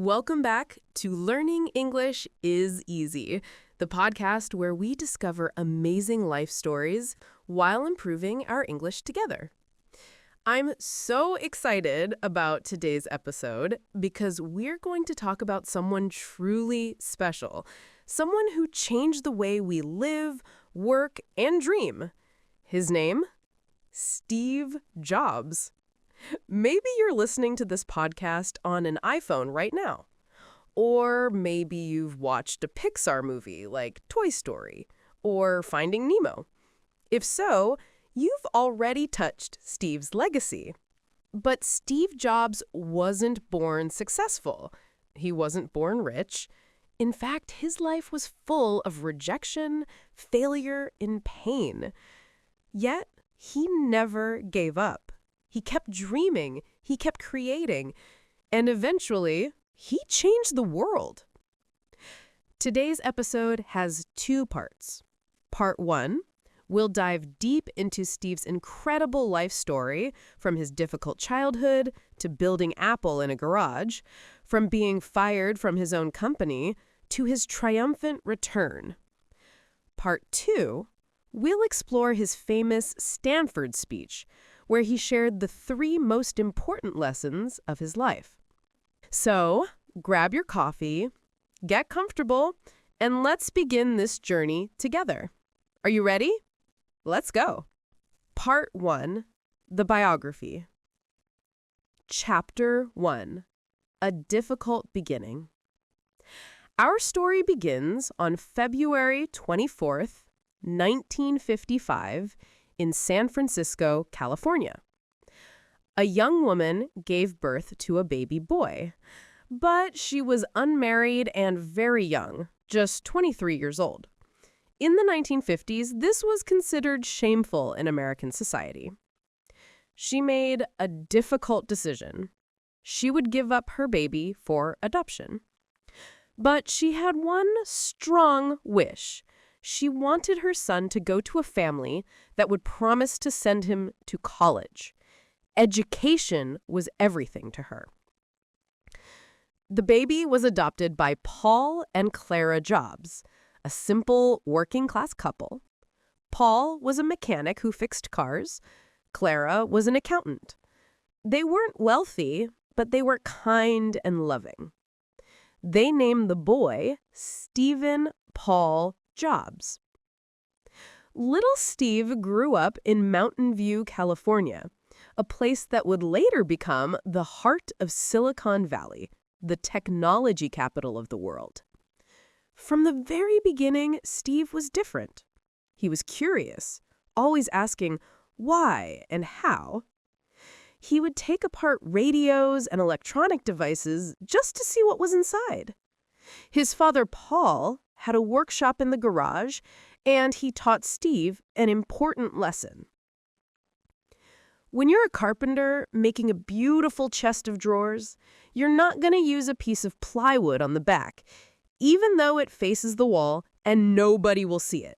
Welcome back to Learning English is Easy, the podcast where we discover amazing life stories while improving our English together. I'm so excited about today's episode because we're going to talk about someone truly special, someone who changed the way we live, work, and dream. His name? Steve Jobs. Maybe you're listening to this podcast on an iPhone right now. Or maybe you've watched a Pixar movie like Toy Story or Finding Nemo. If so, you've already touched Steve's legacy. But Steve Jobs wasn't born successful. He wasn't born rich. In fact, his life was full of rejection, failure, and pain. Yet, he never gave up. He kept dreaming, he kept creating, and eventually, he changed the world. Today's episode has two parts. Part 1, we'll dive deep into Steve's incredible life story, from his difficult childhood to building Apple in a garage, from being fired from his own company to his triumphant return. Part 2, we'll explore his famous Stanford speech, where he shared the 3 most important lessons of his life. So, grab your coffee, get comfortable, and let's begin this journey together. Are you ready? Let's go. Part 1, the biography. Chapter 1, a difficult beginning. Our story begins on February 24th, 1955, in San Francisco, California. A young woman gave birth to a baby boy, but she was unmarried and very young, just 23 years old. In the 1950s, this was considered shameful in American society. She made a difficult decision. She would give up her baby for adoption. But she had one strong wish. She wanted her son to go to a family that would promise to send him to college. Education was everything to her. The baby was adopted by Paul and Clara Jobs, a simple working-class couple. Paul was a mechanic who fixed cars. Clara was an accountant. They weren't wealthy, but they were kind and loving. They named the boy Stephen Paul Jobs. Little Steve grew up in Mountain View, California, a place that would later become the heart of Silicon Valley, the technology capital of the world. From the very beginning, Steve was different. He was curious, always asking why and how. He would take apart radios and electronic devices just to see what was inside. His father, Paul, had a workshop in the garage, and he taught Steve an important lesson. When you're a carpenter making a beautiful chest of drawers, you're not going to use a piece of plywood on the back, even though it faces the wall and nobody will see it.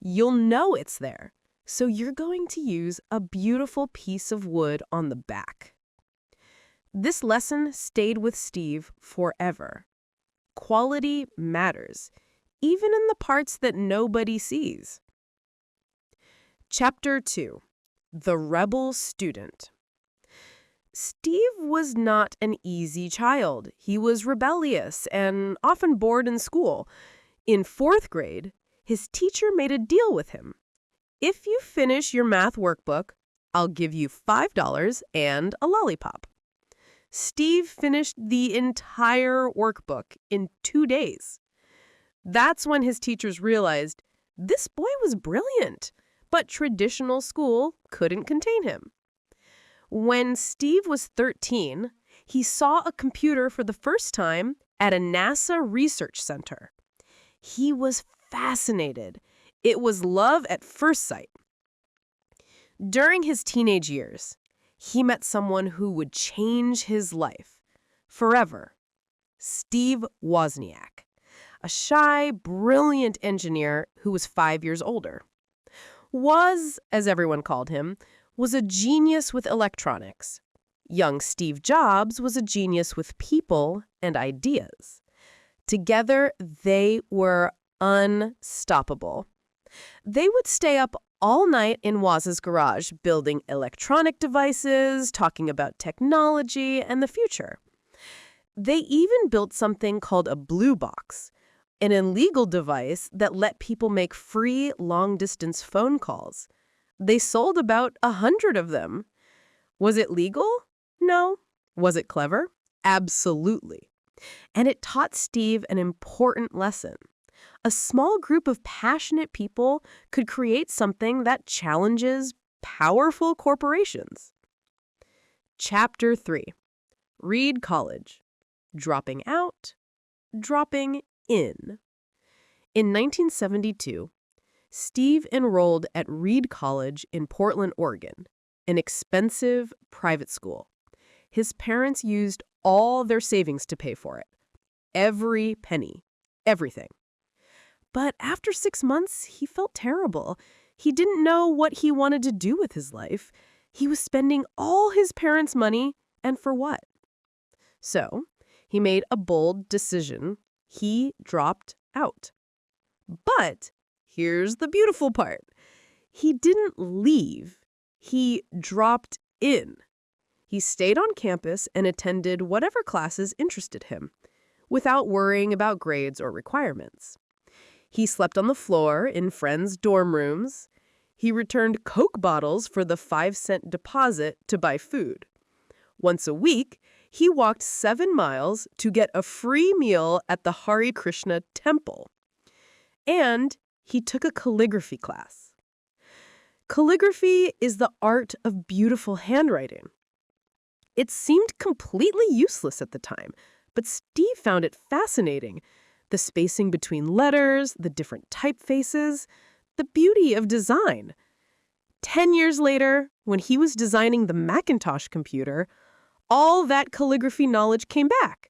You'll know it's there, so you're going to use a beautiful piece of wood on the back. This lesson stayed with Steve forever. Quality matters, even in the parts that nobody sees. Chapter 2, the rebel student. Steve was not an easy child. He was rebellious and often bored in school. In 4th grade, his teacher made a deal with him. If you finish your math workbook, I'll give you $5 and a lollipop. Steve finished the entire workbook in 2 days. That's when his teachers realized this boy was brilliant, but traditional school couldn't contain him. When Steve was 13, he saw a computer for the first time at a NASA research center. He was fascinated. It was love at first sight. During his teenage years, he met someone who would change his life forever. Steve Wozniak, a shy, brilliant engineer who was 5 years older. Woz, as everyone called him, was a genius with electronics. Young Steve Jobs was a genius with people and ideas. Together, they were unstoppable. They would stay up all night in Woz's garage, building electronic devices, talking about technology and the future. They even built something called a blue box, an illegal device that let people make free long-distance phone calls. They sold about 100 of them. Was it legal? No. Was it clever? Absolutely. And it taught Steve an important lesson. A small group of passionate people could create something that challenges powerful corporations. Chapter 3. Reed College. Dropping out, dropping in. In 1972, Steve enrolled at Reed College in Portland, Oregon, an expensive private school. His parents used all their savings to pay for it. Every penny. Everything. But after 6 months, he felt terrible. He didn't know what he wanted to do with his life. He was spending all his parents' money, and for what? So, he made a bold decision. He dropped out. But here's the beautiful part. He didn't leave. He dropped in. He stayed on campus and attended whatever classes interested him, without worrying about grades or requirements. He slept on the floor in friends' dorm rooms. He returned Coke bottles for the 5-cent deposit to buy food. Once a week, he walked 7 miles to get a free meal at the Hare Krishna temple. And he took a calligraphy class. Calligraphy is the art of beautiful handwriting. It seemed completely useless at the time, but Steve found it fascinating. The spacing between letters, the different typefaces, the beauty of design. 10 years later, when he was designing the Macintosh computer, all that calligraphy knowledge came back.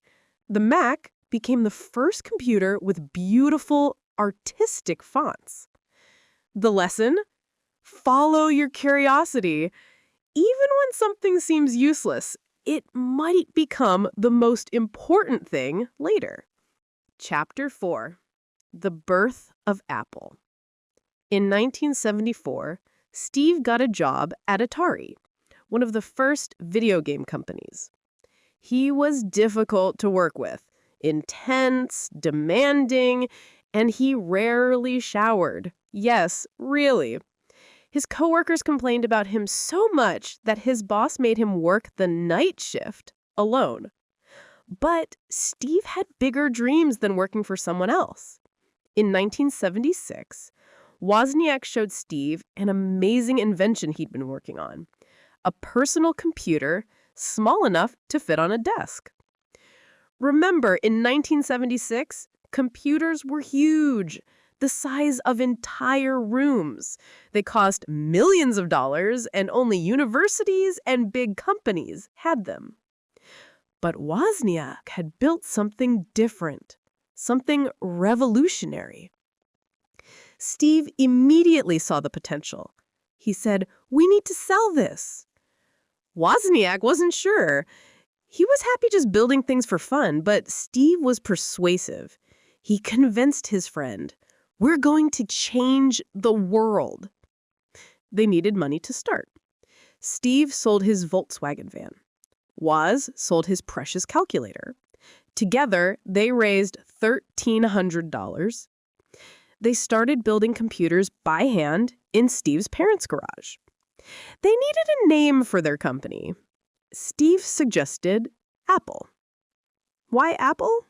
The Mac became the first computer with beautiful, artistic fonts. The lesson? Follow your curiosity. Even when something seems useless, it might become the most important thing later. Chapter 4. The Birth of Apple. In 1974, Steve got a job at Atari, one of the first video game companies. He was difficult to work with, intense, demanding, and he rarely showered. Yes, really. His coworkers complained about him so much that his boss made him work the night shift alone. But Steve had bigger dreams than working for someone else. In 1976, Wozniak showed Steve an amazing invention he'd been working on. A personal computer small enough to fit on a desk. Remember, in 1976, computers were huge, the size of entire rooms. They cost millions of dollars, and only universities and big companies had them. But Wozniak had built something different, something revolutionary. Steve immediately saw the potential. He said, "We need to sell this." Wozniak wasn't sure. He was happy just building things for fun, but Steve was persuasive. He convinced his friend, "We're going to change the world." They needed money to start. Steve sold his Volkswagen van. Woz sold his precious calculator. Together, they raised $1,300. They started building computers by hand in Steve's parents' garage. They needed a name for their company. Steve suggested Apple. Why Apple?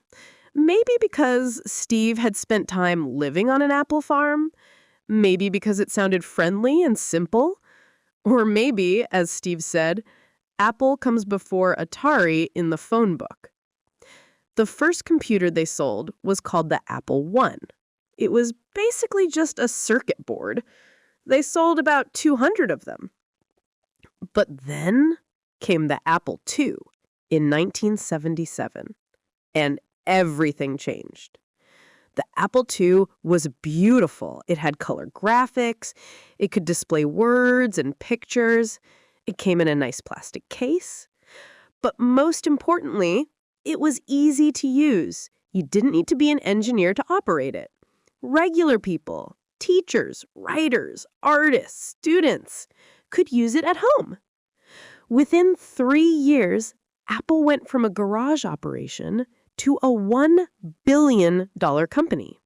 Maybe because Steve had spent time living on an apple farm. Maybe because it sounded friendly and simple. Or maybe, as Steve said, Apple comes before Atari in the phone book. The first computer they sold was called the Apple I. It was basically just a circuit board. They sold about 200 of them. But then came the Apple II in 1977, and everything changed. The Apple II was beautiful. It had color graphics. It could display words and pictures. It came in a nice plastic case. But most importantly, it was easy to use. You didn't need to be an engineer to operate it. Regular people, teachers, writers, artists, students could use it at home. Within 3 years, Apple went from a garage operation to a $1 billion company.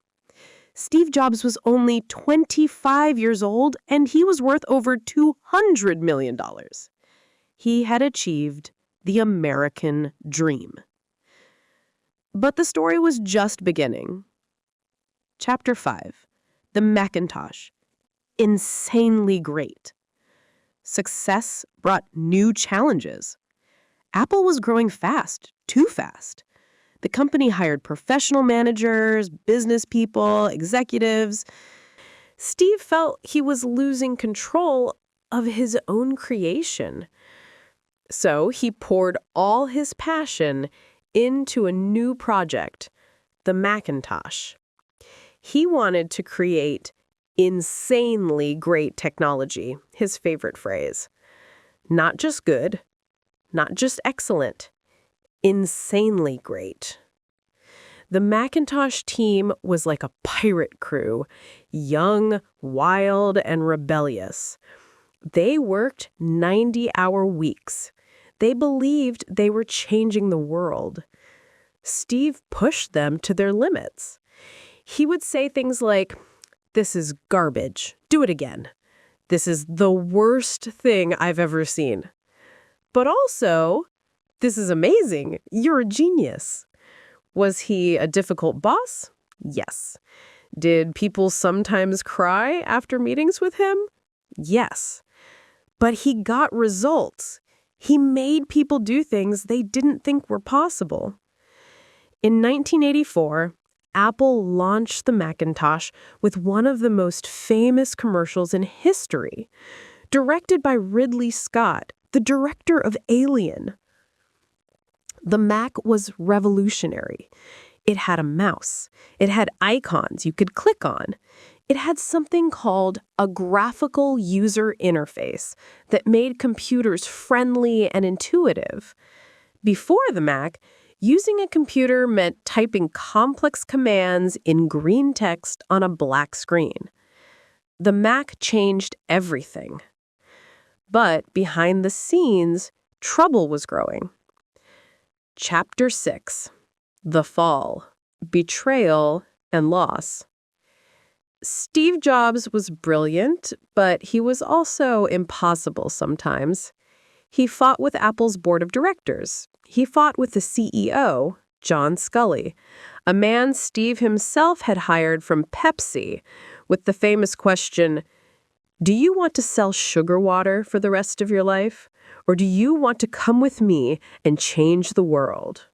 Steve Jobs was only 25 years old, and he was worth over $200 million. He had achieved the American dream. But the story was just beginning. Chapter 5. The Macintosh. Insanely great. Success brought new challenges. Apple was growing fast, too fast. The company hired professional managers, business people, executives. Steve felt he was losing control of his own creation. So he poured all his passion into a new project, the Macintosh. He wanted to create insanely great technology, his favorite phrase. Not just good, not just excellent, insanely great. The Macintosh team was like a pirate crew, young, wild, and rebellious. They worked 90-hour weeks. They believed they were changing the world. Steve pushed them to their limits. He would say things like, "This is garbage. Do it again. This is the worst thing I've ever seen." But also, "This is amazing. You're a genius." Was he a difficult boss? Yes. Did people sometimes cry after meetings with him? Yes. But he got results. He made people do things they didn't think were possible. In 1984, Apple launched the Macintosh with one of the most famous commercials in history, directed by Ridley Scott, the director of Alien. The Mac was revolutionary. It had a mouse. It had icons you could click on. It had something called a graphical user interface that made computers friendly and intuitive. Before the Mac, using a computer meant typing complex commands in green text on a black screen. The Mac changed everything. But behind the scenes, trouble was growing. Chapter 6. The Fall, Betrayal, and Loss. Steve Jobs was brilliant, but he was also impossible sometimes. He fought with Apple's board of directors. He fought with the CEO, John Sculley, a man Steve himself had hired from Pepsi, with the famous question, "Do you want to sell sugar water for the rest of your life? Or do you want to come with me and change the world?"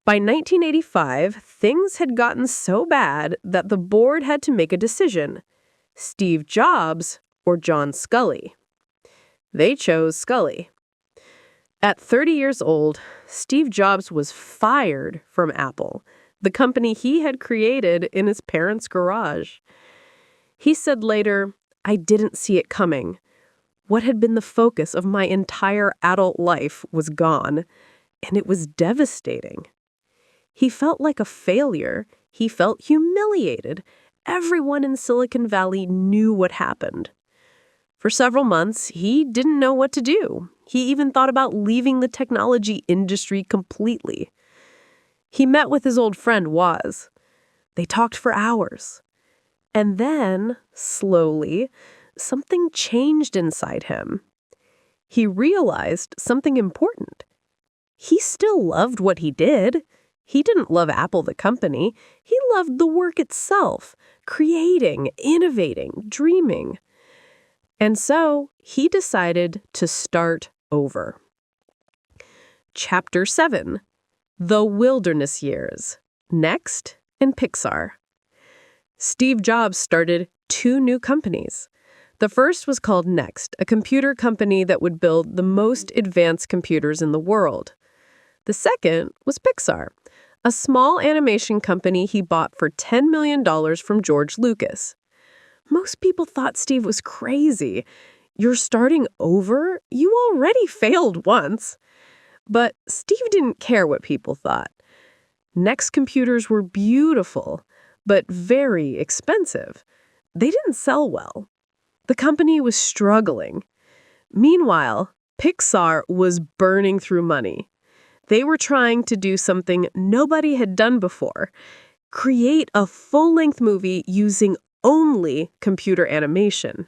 By 1985, things had gotten so bad that the board had to make a decision: Steve Jobs or John Sculley. They chose Sculley. At 30 years old, Steve Jobs was fired from Apple, the company he had created in his parents' garage. He said later, "I didn't see it coming. What had been the focus of my entire adult life was gone, and it was devastating." He felt like a failure. He felt humiliated. Everyone in Silicon Valley knew what happened. For several months, he didn't know what to do. He even thought about leaving the technology industry completely. He met with his old friend, Woz. They talked for hours. And then, slowly, something changed inside him. He realized something important. He still loved what he did. He didn't love Apple the company. He loved the work itself, creating, innovating, dreaming. And so he decided to start over. Chapter 7. The Wilderness Years. Next in Pixar. Steve Jobs started 2 new companies. The first was called Next, a computer company that would build the most advanced computers in the world. The second was Pixar, a small animation company he bought for $10 million from George Lucas. Most people thought Steve was crazy. You're starting over? You already failed once. But Steve didn't care what people thought. Next computers were beautiful, but very expensive. They didn't sell well. The company was struggling. Meanwhile, Pixar was burning through money. They were trying to do something nobody had done before: create a full-length movie using only computer animation.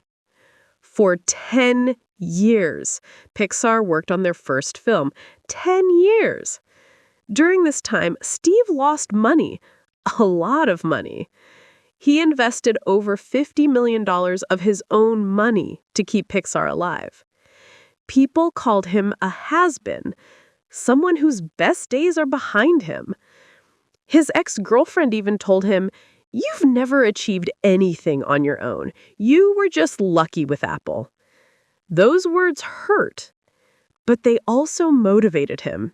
For 10 years, Pixar worked on their first film. 10 years! During this time, Steve lost money, a lot of money. He invested over $50 million of his own money to keep Pixar alive. People called him a has-been, someone whose best days are behind him. His ex-girlfriend even told him, "You've never achieved anything on your own. You were just lucky with Apple." Those words hurt, but they also motivated him.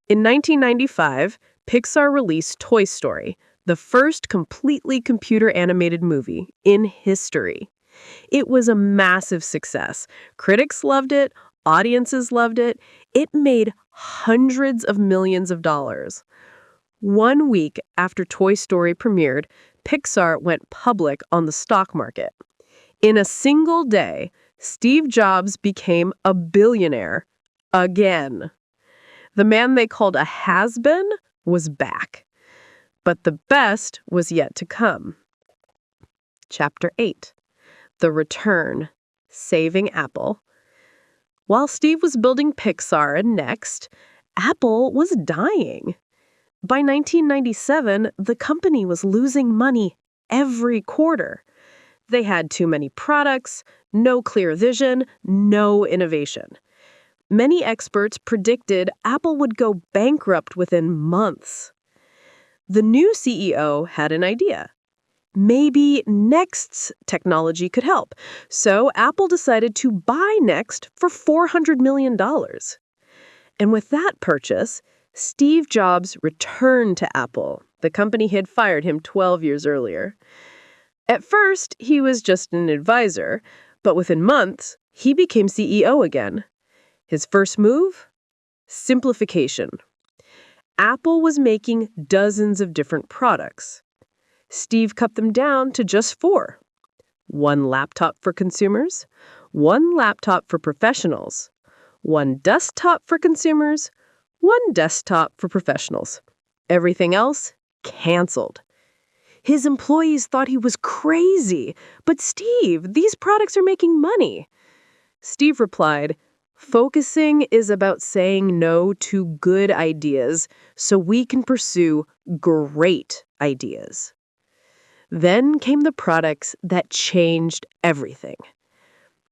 In 1995, Pixar released Toy Story, the first completely computer-animated movie in history. It was a massive success. Critics loved it, audiences loved it. It made hundreds of millions of dollars. 1 week after Toy Story premiered, Pixar went public on the stock market. In a single day, Steve Jobs became a billionaire again. The man they called a has-been was back. But the best was yet to come. Chapter 8. The Return. Saving Apple. While Steve was building Pixar and Next, Apple was dying. By 1997, the company was losing money every quarter. They had too many products, no clear vision, no innovation. Many experts predicted Apple would go bankrupt within months. The new CEO had an idea. Maybe Next's technology could help, so Apple decided to buy Next for $400 million. And with that purchase, Steve Jobs returned to Apple, the company had fired him 12 years earlier. At first, he was just an advisor, but within months, he became CEO again. His first move? Simplification. Apple was making dozens of different products. Steve cut them down to just 4. 1 laptop for consumers, 1 laptop for professionals, 1 desktop for consumers, 1 desktop for professionals. Everything else, canceled. His employees thought he was crazy. "But Steve, these products are making money." Steve replied, "Focusing is about saying no to good ideas so we can pursue great ideas." Then came the products that changed everything.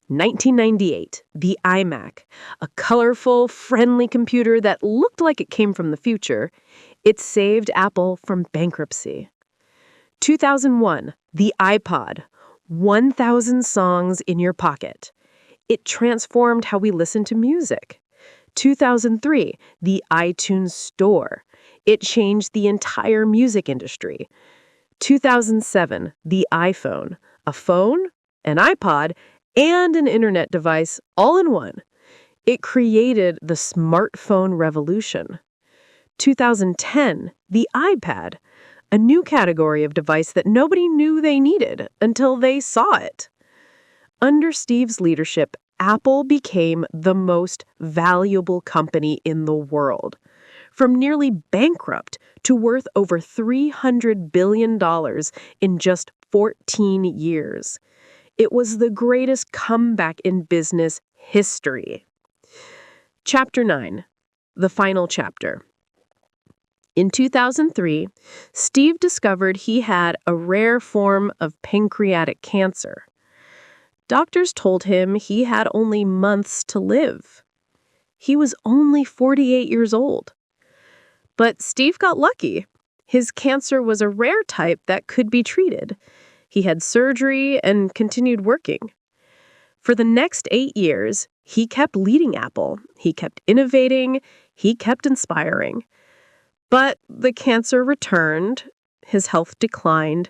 1998, the iMac, a colorful, friendly computer that looked like it came from the future. It saved Apple from bankruptcy. 2001, the iPod, 1,000 songs in your pocket. It transformed how we listen to music. 2003, the iTunes Store. It changed the entire music industry. 2007, the iPhone, a phone, an iPod, and an internet device all in one. It created the smartphone revolution. 2010, the iPad, a new category of device that nobody knew they needed until they saw it. Under Steve's leadership, Apple became the most valuable company in the world. From nearly bankrupt to worth over $300 billion in just 14 years. It was the greatest comeback in business history. Chapter 9. The final chapter. In 2003, Steve discovered he had a rare form of pancreatic cancer. Doctors told him he had only months to live. He was only 48 years old. But Steve got lucky. His cancer was a rare type that could be treated. He had surgery and continued working. For the next 8 years, he kept leading Apple. He kept innovating. He kept inspiring. But the cancer returned. His health declined.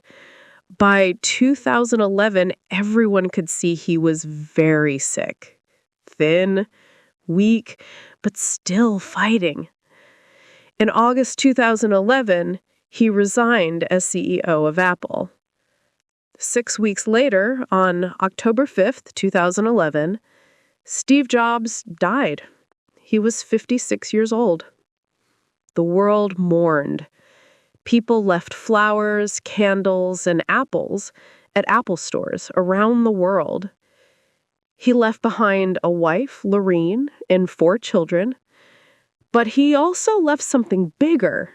By 2011, everyone could see he was very sick, thin, weak, but still fighting. In August 2011, he resigned as CEO of Apple. 6 weeks later, on October 5th, 2011, Steve Jobs died. He was 56 years old. The world mourned. People left flowers, candles, and apples at Apple stores around the world. He left behind a wife, Lorene, and 4 children. But he also left something bigger,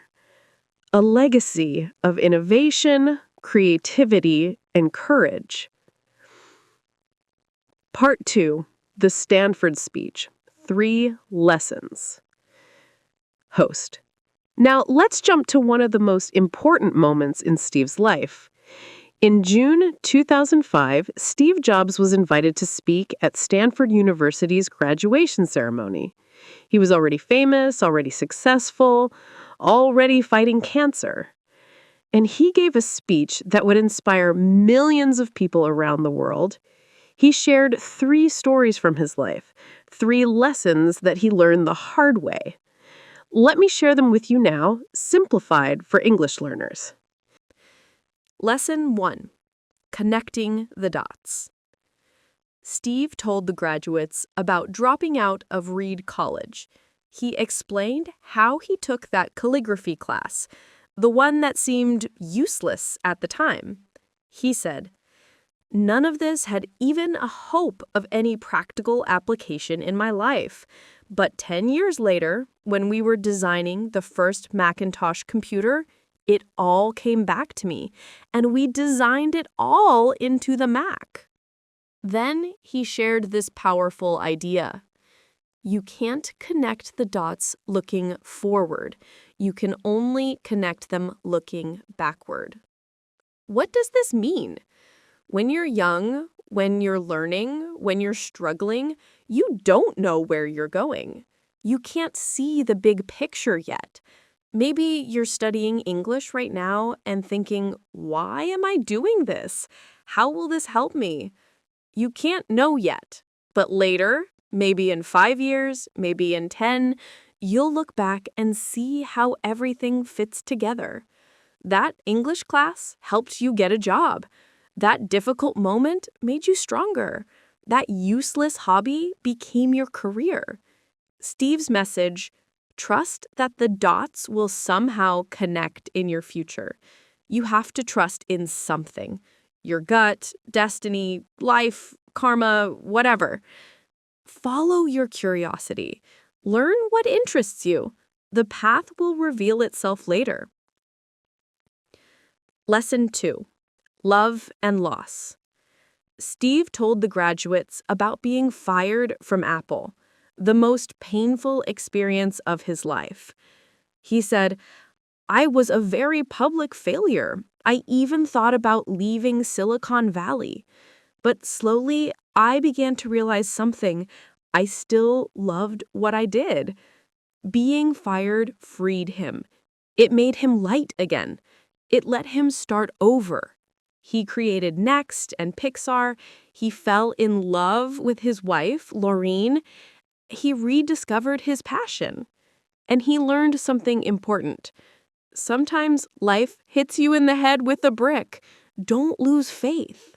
a legacy of innovation, creativity, and courage. Part 2, the Stanford speech, 3 lessons. Host. Now, let's jump to one of the most important moments in Steve's life. In June 2005, Steve Jobs was invited to speak at Stanford University's graduation ceremony. He was already famous, already successful, already fighting cancer. And he gave a speech that would inspire millions of people around the world. He shared 3 stories from his life, 3 lessons that he learned the hard way. Let me share them with you now, simplified for English learners. Lesson 1. Connecting the dots. Steve told the graduates about dropping out of Reed College. He explained how he took that calligraphy class, the one that seemed useless at the time. He said, "None of this had even a hope of any practical application in my life. But 10 years later, when we were designing the first Macintosh computer, it all came back to me, and we designed it all into the Mac." Then he shared this powerful idea. You can't connect the dots looking forward. You can only connect them looking backward. What does this mean? When you're young, when you're learning, when you're struggling, you don't know where you're going. You can't see the big picture yet. Maybe you're studying English right now and thinking, why am I doing this? How will this help me? You can't know yet, but later, maybe in 5 years, maybe in 10, you'll look back and see how everything fits together. That English class helped you get a job. That difficult moment made you stronger. That useless hobby became your career. Steve's message, trust that the dots will somehow connect in your future. You have to trust in something. Your gut, destiny, life, karma, whatever. Follow your curiosity. Learn what interests you. The path will reveal itself later. Lesson 2. Love and loss. Steve told the graduates about being fired from Apple, the most painful experience of his life. He said, "I was a very public failure. I even thought about leaving Silicon Valley. But slowly, I began to realize something. I still loved what I did." Being fired freed him. It made him light again. It let him start over. He created Next and Pixar. He fell in love with his wife, Lorene. He rediscovered his passion. And he learned something important. Sometimes life hits you in the head with a brick. Don't lose faith.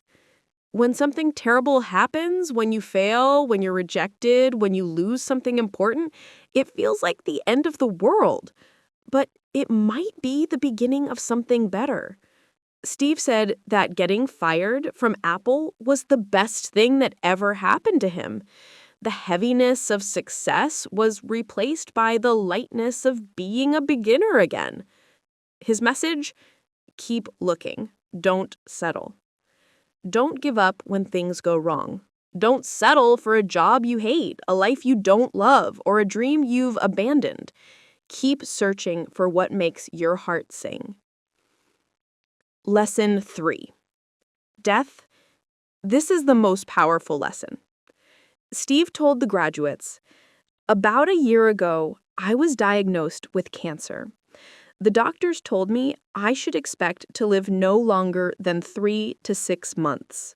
When something terrible happens, when you fail, when you're rejected, when you lose something important, it feels like the end of the world. But it might be the beginning of something better. Steve said that getting fired from Apple was the best thing that ever happened to him. The heaviness of success was replaced by the lightness of being a beginner again. His message? Keep looking. Don't settle. Don't give up when things go wrong. Don't settle for a job you hate, a life you don't love, or a dream you've abandoned. Keep searching for what makes your heart sing. Lesson 3. Death. This is the most powerful lesson. Steve told the graduates, "About a year ago, I was diagnosed with cancer. The doctors told me I should expect to live no longer than 3 to 6 months."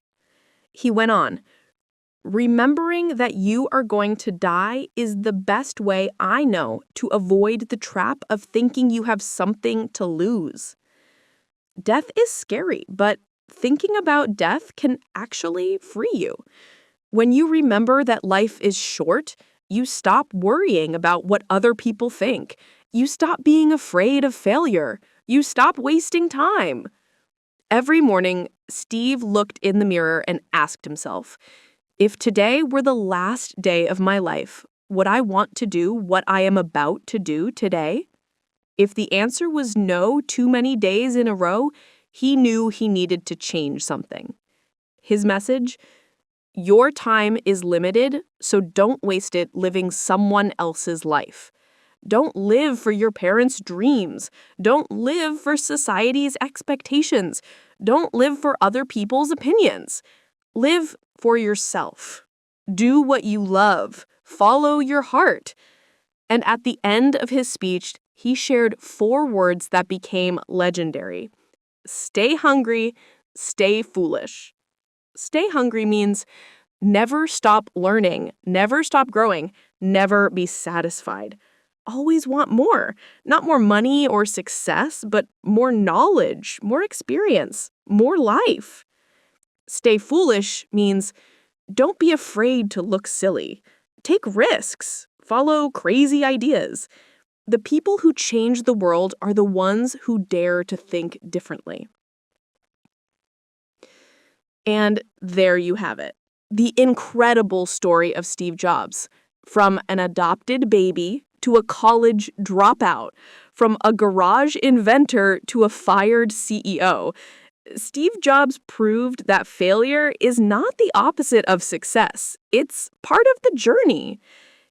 He went on, Remembering that you are going to die is the best way I know to avoid the trap of thinking you have something to lose. Death is scary, but thinking about death can actually free you. When you remember that life is short, you stop worrying about what other people think. You stop being afraid of failure. You stop wasting time. Every morning, Steve looked in the mirror and asked himself, if today were the last day of my life, would I want to do what I am about to do today? If the answer was no too many days in a row, he knew he needed to change something. His message? Your time is limited, so don't waste it living someone else's life. Don't live for your parents' dreams. Don't live for society's expectations. Don't live for other people's opinions. Live for yourself. Do what you love. Follow your heart. And at the end of his speech, he shared 4 words that became legendary. Stay hungry, stay foolish. Stay hungry means never stop learning, never stop growing, never be satisfied. Always want more. Not more money or success, but more knowledge, more experience, more life. Stay foolish means don't be afraid to look silly. Take risks. Follow crazy ideas. The people who change the world are the ones who dare to think differently. And there you have it. The incredible story of Steve Jobs. From an adopted baby to a college dropout, from a garage inventor to a fired CEO. Steve Jobs proved that failure is not the opposite of success. It's part of the journey.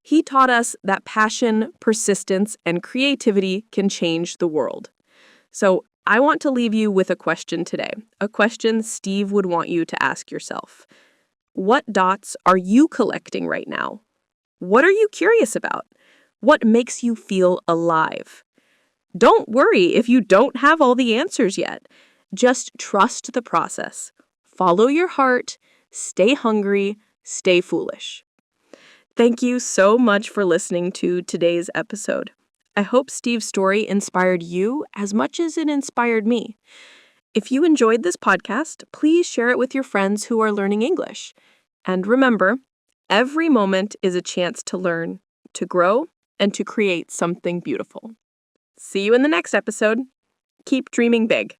He taught us that passion, persistence, and creativity can change the world. So I want to leave you with a question today, a question Steve would want you to ask yourself. What dots are you collecting right now? What are you curious about? What makes you feel alive? Don't worry if you don't have all the answers yet. Just trust the process. Follow your heart, stay hungry, stay foolish. Thank you so much for listening to today's episode. I hope Steve's story inspired you as much as it inspired me. If you enjoyed this podcast, please share it with your friends who are learning English. And remember, every moment is a chance to learn, to grow, and to create something beautiful. See you in the next episode. Keep dreaming big.